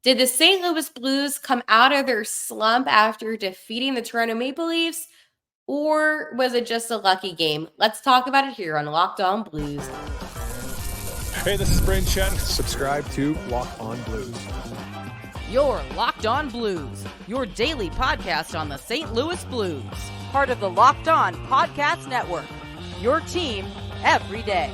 Did the St. Louis Blues come out of their slump after defeating the Toronto Maple Leafs, or was it just a lucky game? Let's talk about it here on Locked On Blues. Hey, this is Brayden Chen. Subscribe to Locked On Blues. You're Locked On Blues, your daily podcast on the St. Louis Blues. Part of the Locked On Podcast Network, your team every day.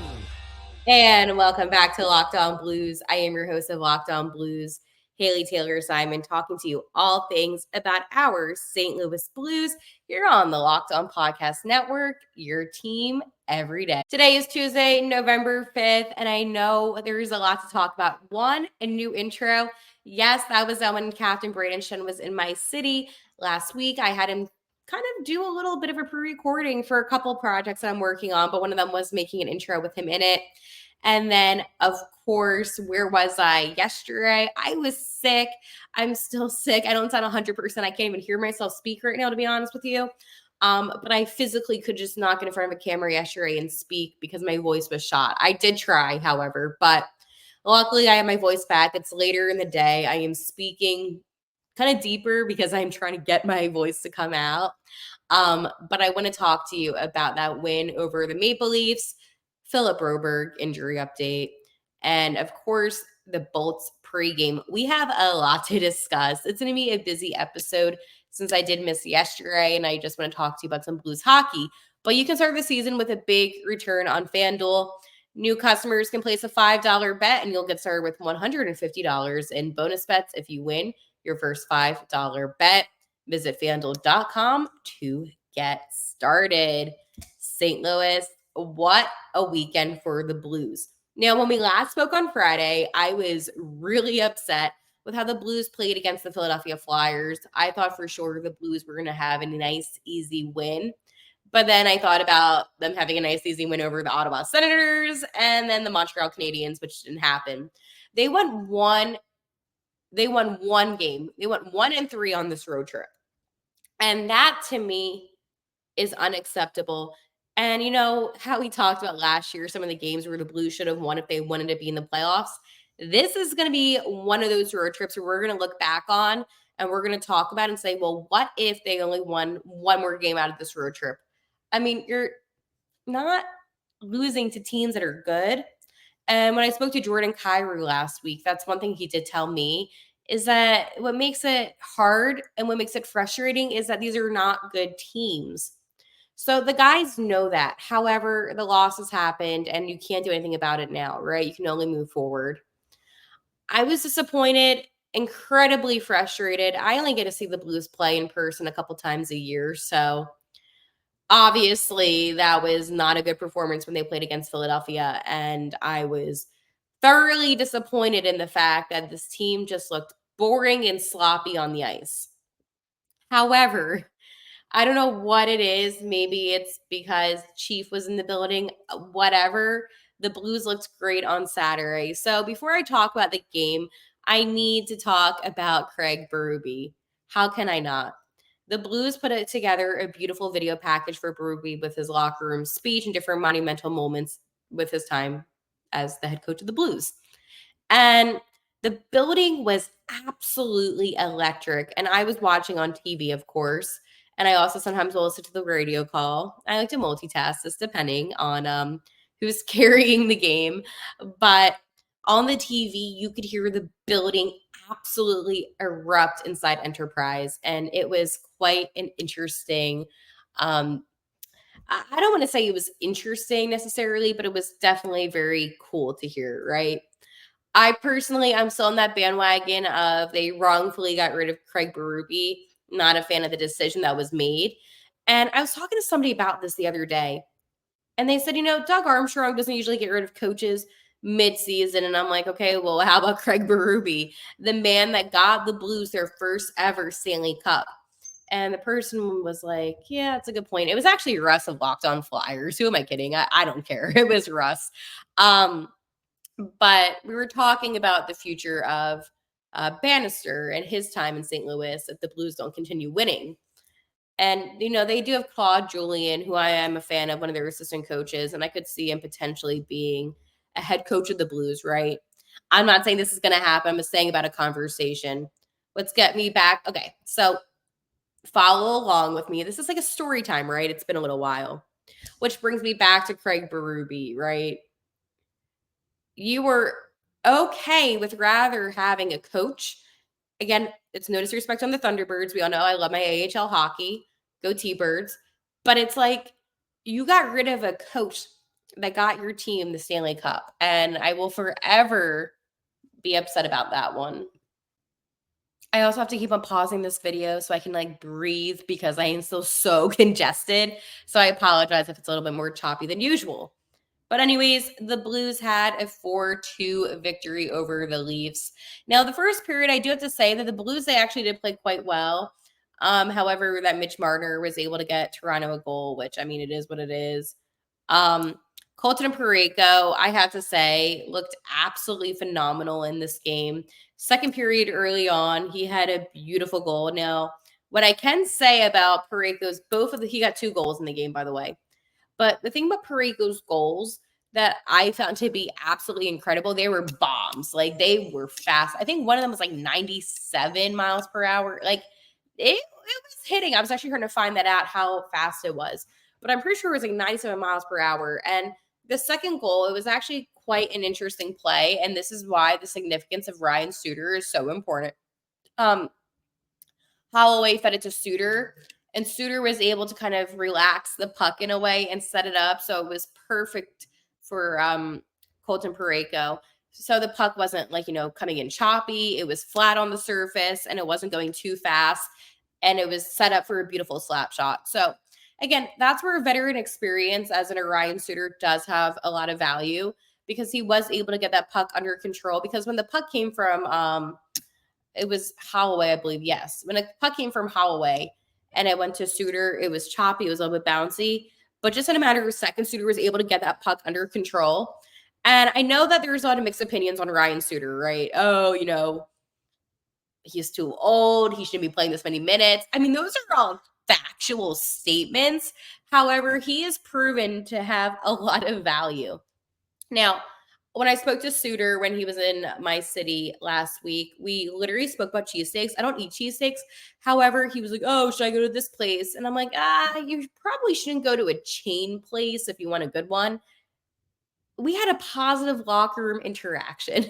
And welcome back to Locked On Blues. I am your host of Locked On Blues, Haley Taylor Simon, talking to you all things about our St. Louis Blues here on the Locked On Podcast Network, your team every day. Today is Tuesday, November 5th, and I know there's a lot to talk about. One, a new intro. Yes, that was when Captain Brayden Chen was in my city last week. I had him kind of do a little bit of a pre-recording for a couple projects that I'm working on, but one of them was making an intro with him in it. And then, of course, where was I yesterday? I was sick. I'm still sick. I don't sound 100%. I can't even hear myself speak right now, to be honest with you. But I physically could just not get in front of a camera yesterday and speak because my voice was shot. I did try, however, but luckily I have my voice back. It's later in the day. I am speaking kind of deeper because I'm trying to get my voice to come out. But I want to talk to you about that win over the Maple Leafs, Philip Broberg injury update, and of course, the Bolts pregame. We have a lot to discuss. It's going to be a busy episode since I did miss yesterday, and I just want to talk to you about some Blues hockey. But you can start the season with a big return on FanDuel. New customers can place a $5 bet, and you'll get started with $150 in bonus bets if you win your first $5 bet. Visit FanDuel.com to get started. St. Louis, what a weekend for the Blues. Now, when we last spoke on Friday, I was really upset with how the Blues played against the Philadelphia Flyers. I thought for sure the Blues were going to have a nice, easy win. But then I thought about them having a nice, easy win over the Ottawa Senators and then the Montreal Canadiens, which didn't happen. They won one game. They went 1-3 on this road trip. And that, to me, is unacceptable. And you know how we talked about last year, some of the games where the Blues should have won if they wanted to be in the playoffs? This is going to be one of those road trips where we're going to look back on and we're going to talk about and say, well, what if they only won one more game out of this road trip? I mean, you're not losing to teams that are good. And when I spoke to Jordan Kyrou last week, that's one thing he did tell me, is that what makes it hard and what makes it frustrating is that these are not good teams. So the guys know that. However, the loss has happened and you can't do anything about it now, right? You can only move forward. I was disappointed, incredibly frustrated. I only get to see the Blues play in person a couple times a year. So obviously that was not a good performance when they played against Philadelphia. And I was thoroughly disappointed in the fact that this team just looked boring and sloppy on the ice. However, I don't know what it is. Maybe it's because Chief was in the building, whatever. The Blues looked great on Saturday. So before I talk about the game, I need to talk about Craig Berube. How can I not? The Blues put it together a beautiful video package for Berube with his locker room speech and different monumental moments with his time as the head coach of the Blues. And the building was absolutely electric. And I was watching on TV, of course. And I also sometimes will listen to the radio call. I like to multitask, just depending on who's carrying the game. But on the TV, you could hear the building absolutely erupt inside Enterprise. And it was quite an interesting, I don't want to say it was interesting necessarily, but it was definitely very cool to hear, right? I personally, I'm still on that bandwagon of they wrongfully got rid of Craig Berube. Not a fan of the decision that was made. And I was talking to somebody about this the other day, and they said, Doug Armstrong doesn't usually get rid of coaches mid-season. And I'm like, okay, well, how about Craig Berube, the man that got the Blues their first ever Stanley Cup? And the person was like, yeah, that's a good point. It was actually Russ of Locked On Flyers. Who am I kidding? I don't care. It was Russ. But we were talking about the future of Bannister and his time in St. Louis if the Blues don't continue winning. And, they do have Claude Julien, who I am a fan of, one of their assistant coaches, and I could see him potentially being a head coach of the Blues, right? I'm not saying this is going to happen. I'm just saying about a conversation. Let's get me back. Okay, so follow along with me. This is like a story time, right? It's been a little while. Which brings me back to Craig Berube, right? You were okay with rather having a coach. Again, it's no disrespect on the Thunderbirds. We all know I love my AHL hockey. Go T-Birds. But it's like you got rid of a coach that got your team the Stanley Cup. And I will forever be upset about that one. I also have to keep on pausing this video so I can like breathe because I am still so congested. So I apologize if it's a little bit more choppy than usual. But anyways, the Blues had a 4-2 victory over the Leafs. Now, the first period, I do have to say that the Blues, they actually did play quite well. However, that Mitch Marner was able to get Toronto a goal, which, I mean, it is what it is. Colton Parayko, I have to say, looked absolutely phenomenal in this game. Second period early on, he had a beautiful goal. Now, what I can say about Parayko's, he got 2 goals in the game, by the way. But the thing about Parayko's goals that I found to be absolutely incredible, they were bombs. Like, they were fast. I think one of them was like 97 miles per hour. Like, it was hitting. I was actually trying to find that out, how fast it was. But I'm pretty sure it was like 97 miles per hour. And the second goal, it was actually quite an interesting play. And this is why the significance of Ryan Suter is so important. Holloway fed it to Suter, and Suter was able to kind of relax the puck in a way and set it up. So it was perfect for Colton Parayko. So the puck wasn't like, coming in choppy. It was flat on the surface and it wasn't going too fast. And it was set up for a beautiful slap shot. So again, that's where veteran experience as an Ryan Suter does have a lot of value because he was able to get that puck under control. Because when the puck came from it was Holloway, I believe. Yes. When a puck came from Holloway and it went to Suter, it was choppy. It was a little bit bouncy. But just in a matter of seconds, Suter was able to get that puck under control. And I know that there's a lot of mixed opinions on Ryan Suter, right? Oh, he's too old. He shouldn't be playing this many minutes. I mean, those are all factual statements. However, he is proven to have a lot of value. Now, when I spoke to Suter when he was in my city last week, we literally spoke about cheesesteaks. I don't eat cheesesteaks. However, he was like, oh, should I go to this place? And I'm like, you probably shouldn't go to a chain place if you want a good one. We had a positive locker room interaction.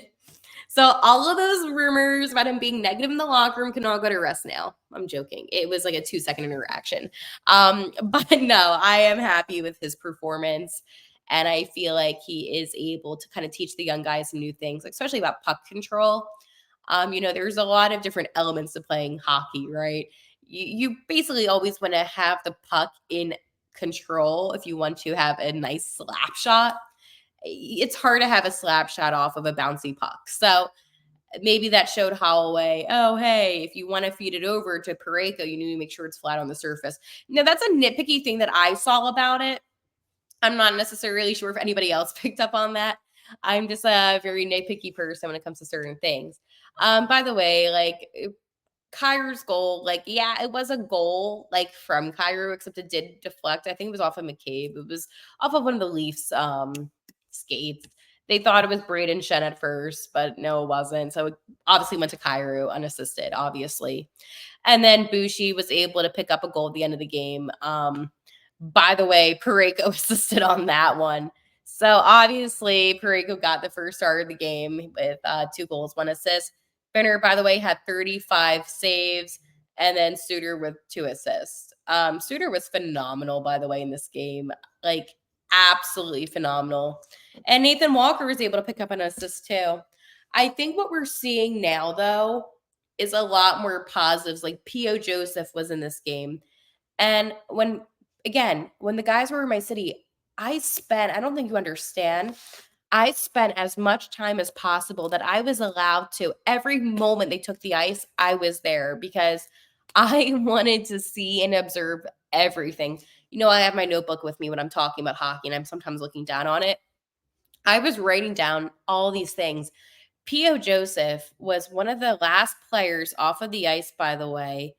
So all of those rumors about him being negative in the locker room can all go to rest now. I'm joking. It was like a 2-second interaction. But no, I am happy with his performance. And I feel like he is able to kind of teach the young guys some new things, especially about puck control. There's a lot of different elements to playing hockey, right? You basically always want to have the puck in control if you want to have a nice slap shot. It's hard to have a slap shot off of a bouncy puck. So maybe that showed Holloway, oh, hey, if you want to feed it over to Parayko, you need to make sure it's flat on the surface. Now, that's a nitpicky thing that I saw about it. I'm not necessarily sure if anybody else picked up on that. I'm just a very nitpicky person when it comes to certain things. By the way, like Kyrie's goal, it was a goal from Kyrie, except it did deflect. I think it was off of McCabe. It was off of one of the Leafs skates. They thought it was Braden Shen at first, but no, it wasn't. So it obviously went to Kyrou unassisted, obviously. And then Bushi was able to pick up a goal at the end of the game. By the way, Parayko assisted on that one. So obviously, Parayko got the first start of the game with 2 goals, 1 assist. Benner, by the way, had 35 saves, and then Suter with 2 assists. Suter was phenomenal, by the way, in this game. Absolutely phenomenal. And Nathan Walker was able to pick up an assist too. I think what we're seeing now, though, is a lot more positives. Like P.O. Joseph was in this game. And when the guys were in my city, I don't think you understand, I spent as much time as possible that I was allowed to. Every moment they took the ice, I was there because I wanted to see and observe everything. I have my notebook with me when I'm talking about hockey, and I'm sometimes looking down on it. I was writing down all these things. P.O. Joseph was one of the last players off of the ice, by the way,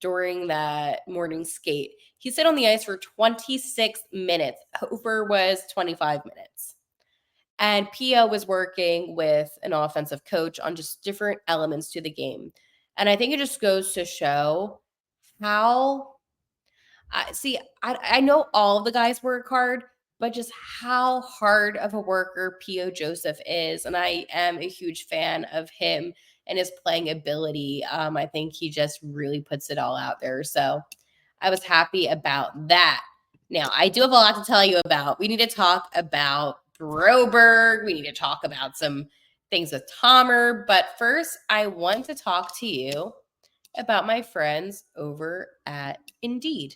during that morning skate. He stayed on the ice for 26 minutes. Over was 25 minutes. And Pio was working with an offensive coach on just different elements to the game. And I think it just goes to show how I know all of the guys work hard, but just how hard of a worker Pio Joseph is. And I am a huge fan of him and his playing ability. I think he just really puts it all out there. So I was happy about that. Now, I do have a lot to tell you about. We need to talk about Broberg. We need to talk about some things with Tomer. But first, I want to talk to you about my friends over at Indeed.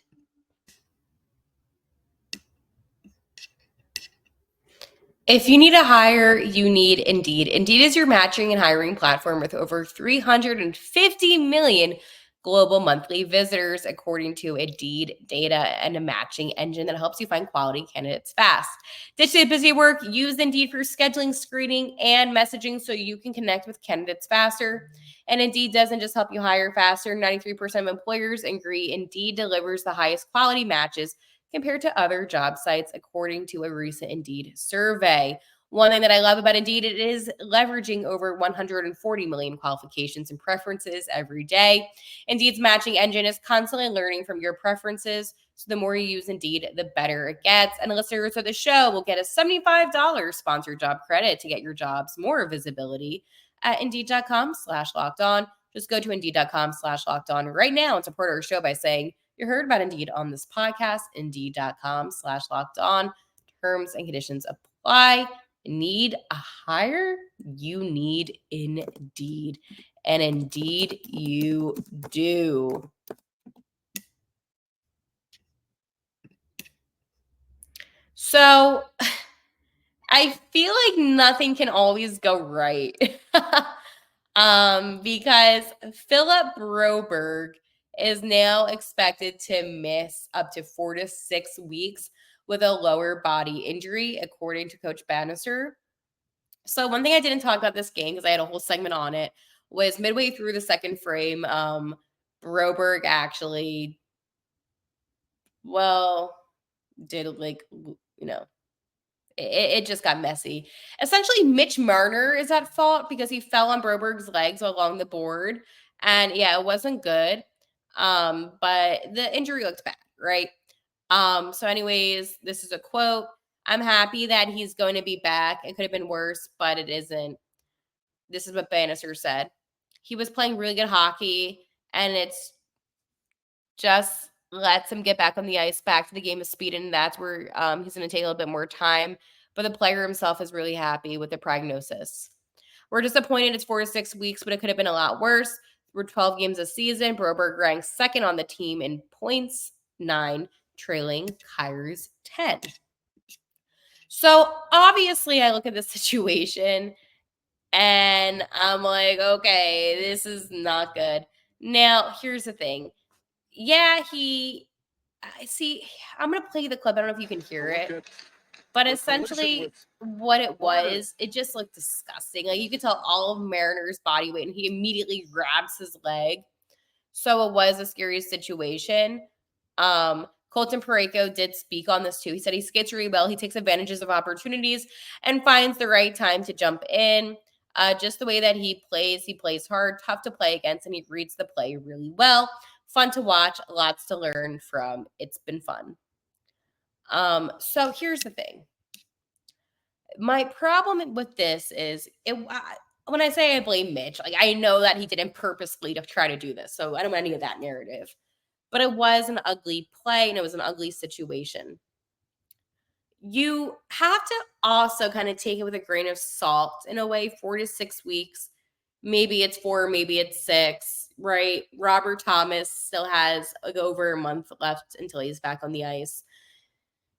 If you need a hire, you need Indeed. Indeed is your matching and hiring platform with over 350 million global monthly visitors, according to Indeed data, and a matching engine that helps you find quality candidates fast. Ditch the busy work. Use Indeed for scheduling, screening, and messaging so you can connect with candidates faster. And Indeed doesn't just help you hire faster. 93% of employers agree Indeed delivers the highest quality matches compared to other job sites, according to a recent Indeed survey. One thing that I love about Indeed, it is leveraging over 140 million qualifications and preferences every day. Indeed's matching engine is constantly learning from your preferences, so the more you use Indeed, the better it gets. And listeners of the show will get a $75 sponsored job credit to get your jobs more visibility at Indeed.com/locked-on. Just go to Indeed.com/locked-on right now and support our show by saying you heard about Indeed on this podcast. Indeed.com/locked-on. Terms and conditions apply. Need a hire? You need Indeed. And Indeed you do. So I feel like nothing can always go right. Because Philip Broberg is now expected to miss up to 4 to 6 weeks with a lower body injury, according to Coach Bannister. So one thing I didn't talk about this game, because I had a whole segment on it, was midway through the second frame, Broberg actually, did it just got messy. Essentially, Mitch Marner is at fault because he fell on Broberg's legs along the board. And yeah, it wasn't good. But the injury looked bad, right? So anyways, this is a quote. I'm happy that he's going to be back. It could have been worse, but it isn't. This is what Bannister said. He was playing really good hockey, and it's just lets him get back on the ice, back to the game of speed, and that's where he's going to take a little bit more time. But the player himself is really happy with the prognosis. We're disappointed it's 4 to 6 weeks, but it could have been a lot worse. We're 12 games a season. Broberg ranks second on the team in points, 9, trailing Kyre's 10. So obviously I look at this situation and I'm like, okay, this is not good. Now, here's the thing. Yeah, I'm going to play the clip. I don't know if you can hear it. But essentially, what it was, it just looked disgusting. Like, you could tell all of Mariner's body weight, and he immediately grabs his leg. So it was a scary situation. Colton Parayko did speak on this too. He said he skates really well. He takes advantages of opportunities and finds the right time to jump in. Just the way that he plays hard, tough to play against, and he reads the play really well. Fun to watch, lots to learn from. It's been fun. So here's the thing. My problem with this is when I say I blame Mitch, like I know that he didn't purposely to try to do this. So I don't want any of that narrative. But it was an ugly play and it was an ugly situation. You have to also kind of take it with a grain of salt in a way. 4 to 6 weeks. Maybe it's 4, maybe it's 6, right? Robert Thomas still has like over a month left until he's back on the ice.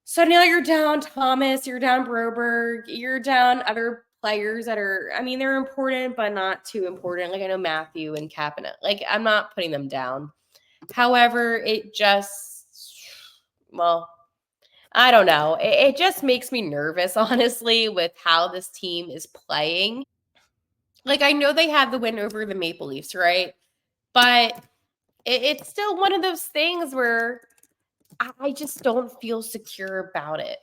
So now you're down Thomas, you're down Broberg, you're down other players that are, I mean, they're important, but not too important. Like I know Matthew and Kapanen. Like I'm not putting them down. However, it just, I don't know. It just makes me nervous, honestly, with how this team is playing. Like I know they have the win over the Maple Leafs, right? But it's still one of those things where I just don't feel secure about it.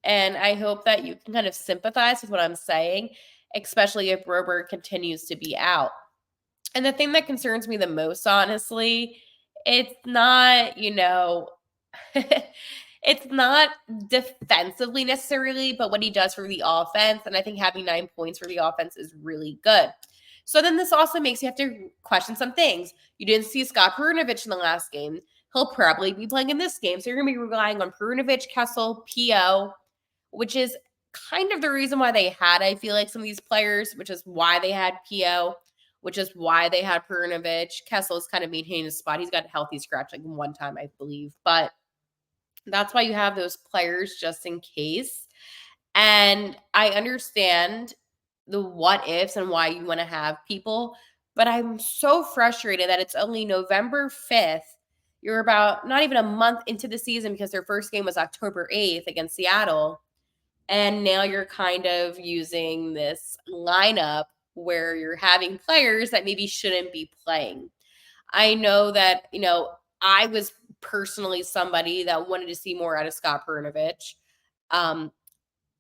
And I hope that you can kind of sympathize with what I'm saying, especially if Broberg continues to be out. And the thing that concerns me the most, honestly, it's not, it's not defensively necessarily, but what he does for the offense. And I think having 9 points for the offense is really good. So then this also makes you have to question some things. You didn't see Scott Perunovich in the last game. He'll probably be playing in this game. So you're going to be relying on Perunovich, Kessel, PO, which is kind of the reason why they had, I feel like, some of these players, which is why they had PO, which is why they had Perunovich. Kessel's kind of maintaining his spot. He's got a healthy scratch like one time, I believe. But that's why you have those players just in case. And I understand the what ifs and why you want to have people, but I'm so frustrated that it's only November 5th. You're about not even a month into the season because their first game was October 8th against Seattle. And now you're kind of using this lineup where you're having players that maybe shouldn't be playing. I know that, I was personally somebody that wanted to see more out of Scott Perunovich.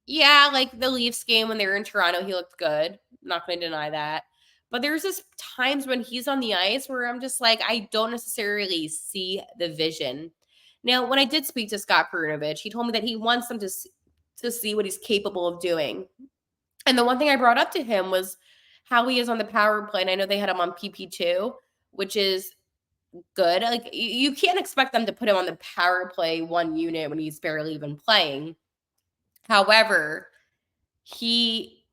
Yeah, like the Leafs game when they were in Toronto, he looked good. I'm not going to deny that. But there's just times when he's on the ice where I'm just like, I don't necessarily see the vision. Now, when I did speak to Scott Perunovich, he told me that he wants them to see what he's capable of doing. And the one thing I brought up to him was how he is on the power play. And I know they had him on PP2, which is good. Like, you can't expect them to put him on the power play 1 unit when he's barely even playing. However, he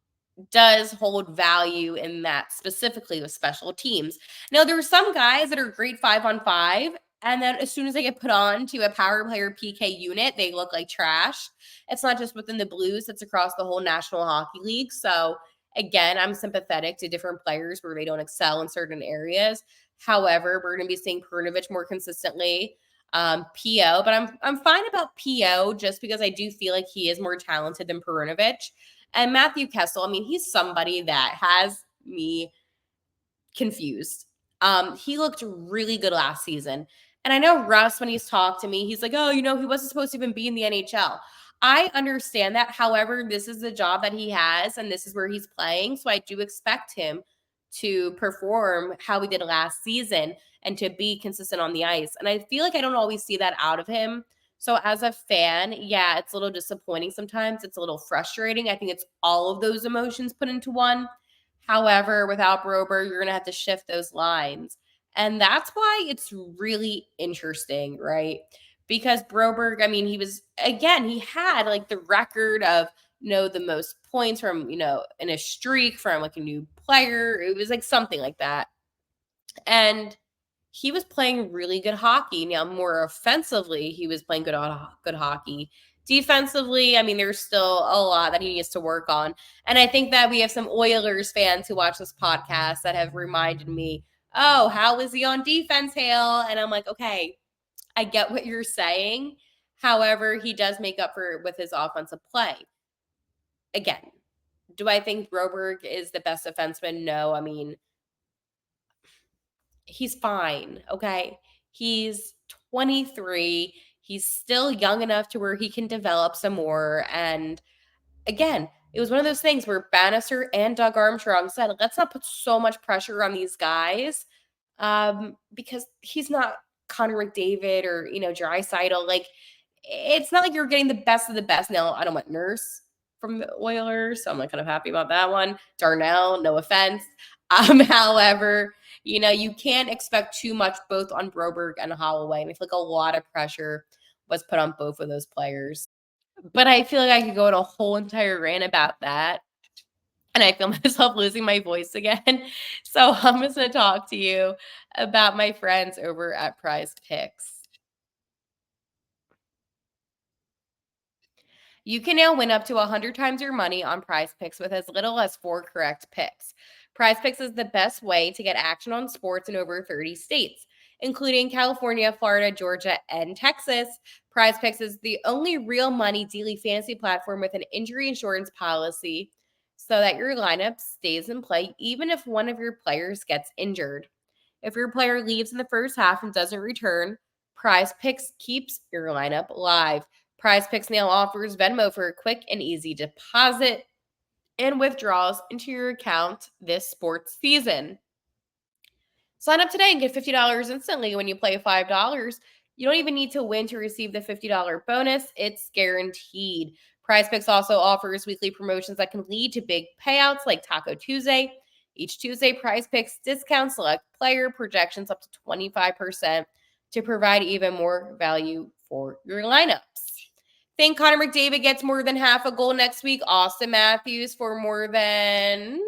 does hold value in that, specifically with special teams. Now, there are some guys that are great 5-on-5, and then as soon as they get put on to a power player PK unit, they look like trash. It's not just within the Blues, it's across the whole National Hockey League. So again, I'm sympathetic to different players where they don't excel in certain areas. However, we're going to be seeing Perunovich more consistently. PO, but I'm fine about PO just because I do feel like he is more talented than Perunovich. And Matthew Kessel, I mean, he's somebody that has me confused. He looked really good last season. And I know Russ, when he's talked to me, he's like, oh, he wasn't supposed to even be in the NHL. I understand that. However, this is the job that he has, and this is where he's playing. So I do expect him to perform how he did last season and to be consistent on the ice. And I feel like I don't always see that out of him. So as a fan, yeah, it's a little disappointing sometimes. It's a little frustrating. I think it's all of those emotions put into one. However, without Broberg, you're going to have to shift those lines. And that's why it's really interesting, right? Because Broberg, I mean, he had like the record of, the most points from, in a streak from like a new player. It was like something like that. And he was playing really good hockey. Now, more offensively, he was playing good hockey. Defensively, I mean, there's still a lot that he needs to work on. And I think that we have some Oilers fans who watch this podcast that have reminded me, oh, how was he on defense, Hale? And I'm like, okay, I get what you're saying. However, he does make up for it with his offensive play. Again, do I think Broberg is the best defenseman? No. I mean, he's fine, okay? He's 23. He's still young enough to where he can develop some more. And again, it was one of those things where Bannister and Doug Armstrong said, let's not put so much pressure on these guys because he's not Connor McDavid or, Draisaitl. Like, it's not like you're getting the best of the best. Now, I don't want Nurse from the Oilers, so I'm not kind of happy about that one. Darnell, no offense. However, you can't expect too much both on Broberg and Holloway. And I feel like a lot of pressure was put on both of those players. But I feel like I could go on a whole entire rant about that. And I feel myself losing my voice again. So I'm just going to talk to you about my friends over at PrizePicks. You can now win up to 100 times your money on PrizePicks with as little as 4 correct picks. PrizePicks is the best way to get action on sports in over 30 states, including California, Florida, Georgia, and Texas. PrizePicks is the only real money daily fantasy platform with an injury insurance policy so that your lineup stays in play even if one of your players gets injured. If your player leaves in the first half and doesn't return, PrizePicks keeps your lineup live. PrizePicks now offers Venmo for a quick and easy deposit and withdrawals into your account this sports season. Sign up today and get $50 instantly when you play $5. You don't even need to win to receive the $50 bonus. It's guaranteed. PrizePicks also offers weekly promotions that can lead to big payouts like Taco Tuesday. Each Tuesday, PrizePicks discounts select player projections up to 25% to provide even more value for your lineups. Think Connor McDavid gets more than half a goal next week. Austin Matthews for more than,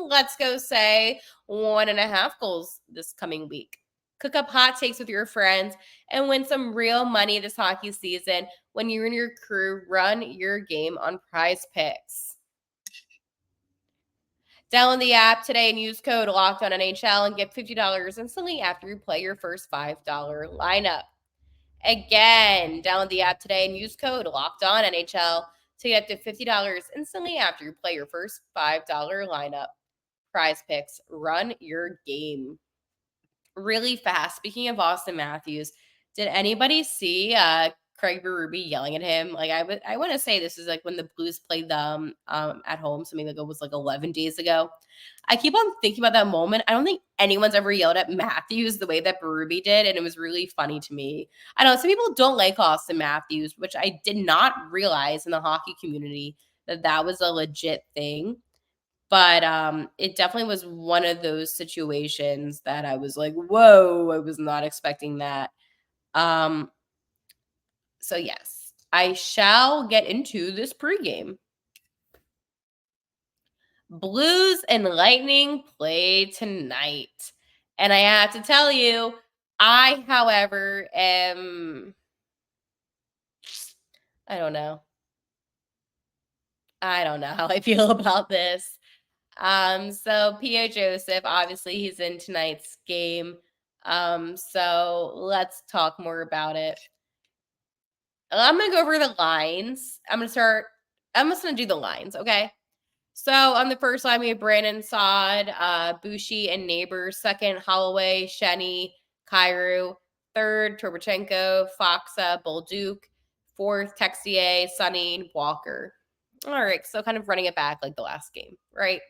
let's go say, 1.5 goals this coming week. Cook up hot takes with your friends and win some real money this hockey season when you and your crew run your game on PrizePicks. Download the app today and use code LOCKEDONNHL and get $50 instantly after you play your first $5 lineup. Again, download the app today and use code LOCKEDONNHL to get up to $50 instantly after you play your first $5 lineup. PrizePicks, run your game. Really fast, speaking of Austin Matthews, did anybody see Craig Berube yelling at him? Like, I want to say this is like when the Blues played them at home, something like it was like 11 days ago. I keep on thinking about that moment. I don't think anyone's ever yelled at Matthews the way that Berube did, and it was really funny to me. I know some people don't like Austin Matthews, which I did not realize in the hockey community that was a legit thing. But it definitely was one of those situations that I was like, whoa, I was not expecting that. So yes, I shall get into this pregame. Blues and Lightning play tonight. And I have to tell you, I, however, am, I don't know how I feel about this. So P.O. Joseph, obviously he's in tonight's game. So let's talk more about it. I'm going to go over the lines. I'm just going to do the lines, okay? So on the first line, we have Brandon Saad, Bushi, and Neighbors. Second, Holloway, Shenny, Kyrou. Third, Turbachenko, Foxa, Bolduc. Fourth, Texier, Sunny, Walker. All right, so kind of running it back like the last game, right?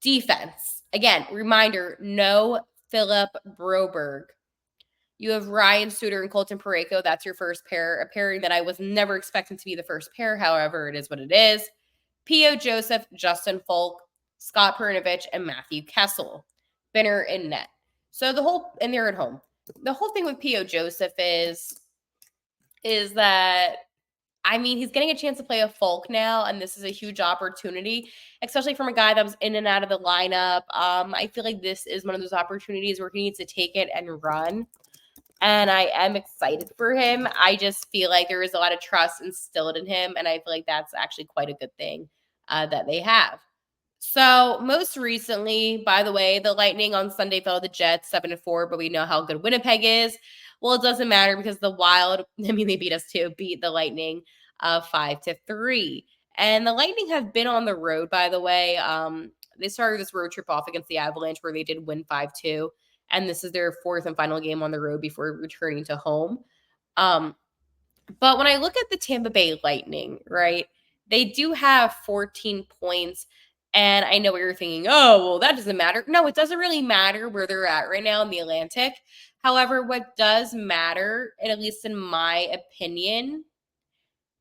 Defense. Again, reminder, no Philip Broberg. You have Ryan Suter and Colton Parayko. That's your first pair, a pairing that I was never expecting to be the first pair. However, it is what it is. P.O. Joseph, Justin Folk, Scott Perunovich, and Matthew Kessel. Binner in net. So and they're at home. The whole thing with P.O. Joseph is that, I mean, he's getting a chance to play a Folk now, and this is a huge opportunity, especially from a guy that was in and out of the lineup. I feel like this is one of those opportunities where he needs to take it and run, and I am excited for him. I just feel like there is a lot of trust instilled in him, and I feel like that's actually quite a good thing that they have. So most recently, by the way, the Lightning on Sunday fell to the Jets 7-4, but we know how good Winnipeg is. Well, it doesn't matter because the Wild, I mean, they beat us too, beat the Lightning 5-3. And the Lightning have been on the road, by the way. They started this road trip off against the Avalanche where they did win 5-2. And this is their fourth and final game on the road before returning to home. But when I look at the Tampa Bay Lightning, right, they do have 14 points. And I know what you're thinking, oh, well, that doesn't matter. No, it doesn't really matter where they're at right now in the Atlantic. However, what does matter, and at least in my opinion,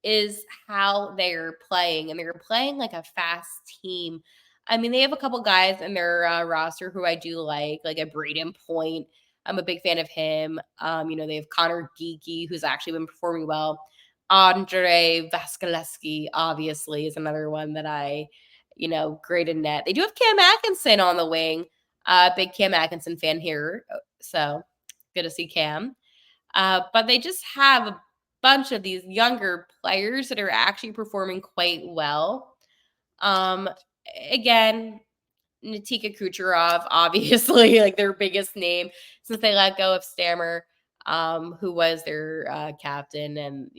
is how they're playing. And they're playing like a fast team. I mean, they have a couple guys in their roster who I do like a Braden Point. I'm a big fan of him. They have Connor Geeky, who's actually been performing well. Andre Vasilevsky, obviously, is another one that I great in net. They do have Cam Atkinson on the wing. Big Cam Atkinson fan here. So good to see Cam. But they just have a bunch of these younger players that are actually performing quite well. Again, Nikita Kucherov, obviously, like their biggest name since they let go of Stammer, who was their captain. And,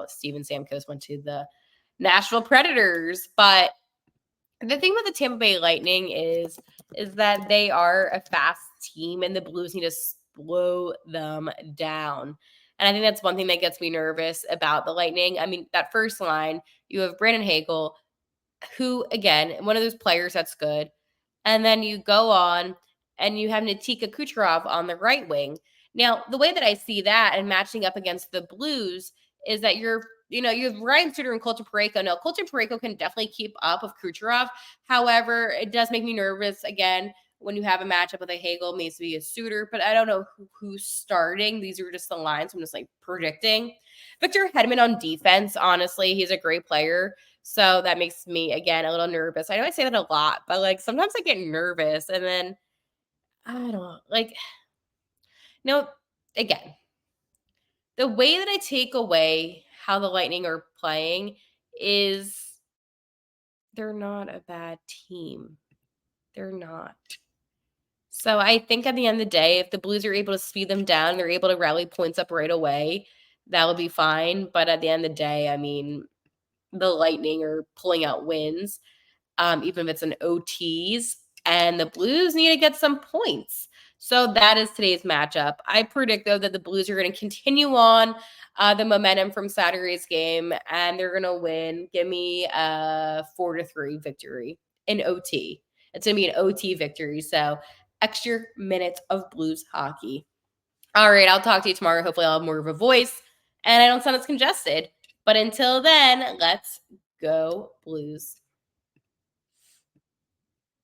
Steven Stamkos went to the Nashville Predators. But the thing with the Tampa Bay Lightning is that they are a fast team and the Blues need to slow them down. And I think that's one thing that gets me nervous about the Lightning. I mean, that first line, you have Brandon Hagel, who, again, one of those players that's good. And then you go on and you have Nikita Kucherov on the right wing. Now, the way that I see that and matching up against the Blues is that you have Ryan Suter and Colton Parayko. Now, Colton Parayko can definitely keep up with Kucherov. However, it does make me nervous, again, when you have a matchup with a Hagel, maybe a Suter, but I don't know who's starting. These are just the lines. I'm just like predicting. Victor Hedman on defense, honestly, he's a great player. So that makes me, again, a little nervous. I know I say that a lot, but like sometimes I get nervous and then I don't know, like, no, again, the way that I take away how the Lightning are playing is they're not a bad team. They're not. So I think at the end of the day, if the Blues are able to speed them down, they're able to rally points up right away, that'll be fine. But at the end of the day, I mean, the Lightning are pulling out wins, even if it's an OTs, and the Blues need to get some points. So that is today's matchup. I predict, though, that the Blues are going to continue on the momentum from Saturday's game, and they're going to win. Give me a 4-3 victory in OT. It's going to be an OT victory. So extra minutes of Blues hockey. All right, I'll talk to you tomorrow. Hopefully I'll have more of a voice and I don't sound as congested. But until then, let's go Blues.